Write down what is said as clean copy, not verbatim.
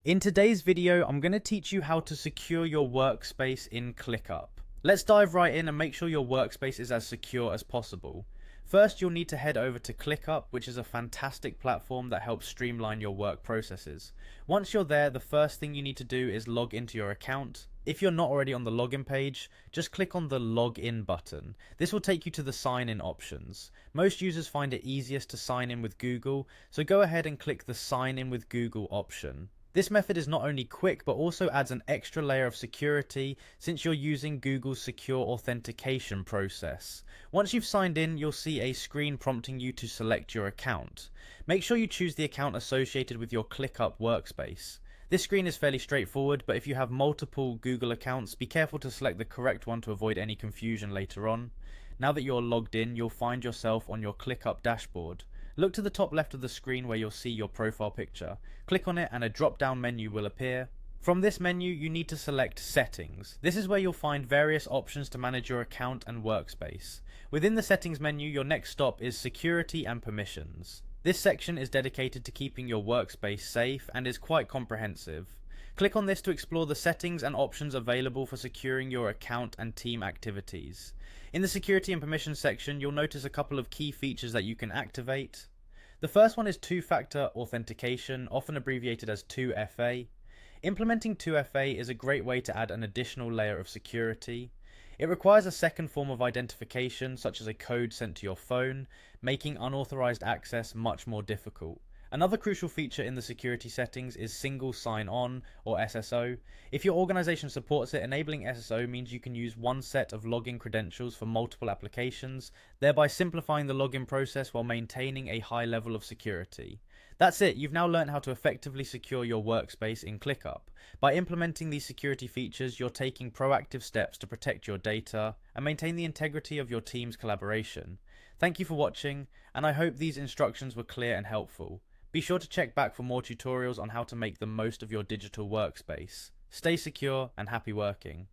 In today's video, I'm going to teach you how to secure your workspace in Clickup. Let's dive right in and make sure your workspace is as secure as possible. First, you'll need to head over to Clickup, which is a fantastic platform that helps streamline your work processes. Once you're there, the first thing you need to do is log into your account. If you're not already on the login page, just click on the login button. This will take you to the sign in options. Most users find it easiest to sign in with Google, so go ahead and click the sign in with Google option. This method is not only quick but also adds an extra layer of security since you're using Google's secure authentication process. Once you've signed in, you'll see a screen prompting you to select your account. Make sure you choose the account associated with your Clickup workspace. This screen is fairly straightforward, but if you have multiple Google accounts, be careful to select the correct one to avoid any confusion later on. Now that you're logged in, you'll find yourself on your Clickup dashboard. Look to the top left of the screen where you'll see your profile picture. Click on it and a drop-down menu will appear. From this menu, you need to select Settings. This is where you'll find various options to manage your account and workspace. Within the Settings menu, your next stop is Security and Permissions. This section is dedicated to keeping your workspace safe and is quite comprehensive. Click on this to explore the settings and options available for securing your account and team activities. In the Security and Permissions section, you'll notice a couple of key features that you can activate. The first one is two-factor authentication, often abbreviated as 2FA. Implementing 2FA is a great way to add an additional layer of security. It requires a second form of identification, such as a code sent to your phone, making unauthorized access much more difficult. Another crucial feature in the security settings is single sign-on, or SSO. If your organization supports it, enabling SSO means you can use one set of login credentials for multiple applications, thereby simplifying the login process while maintaining a high level of security. That's it, you've now learned how to effectively secure your workspace in Clickup. By implementing these security features, you're taking proactive steps to protect your data and maintain the integrity of your team's collaboration. Thank you for watching, and I hope these instructions were clear and helpful. Be sure to check back for more tutorials on how to make the most of your digital workspace. Stay secure and happy working.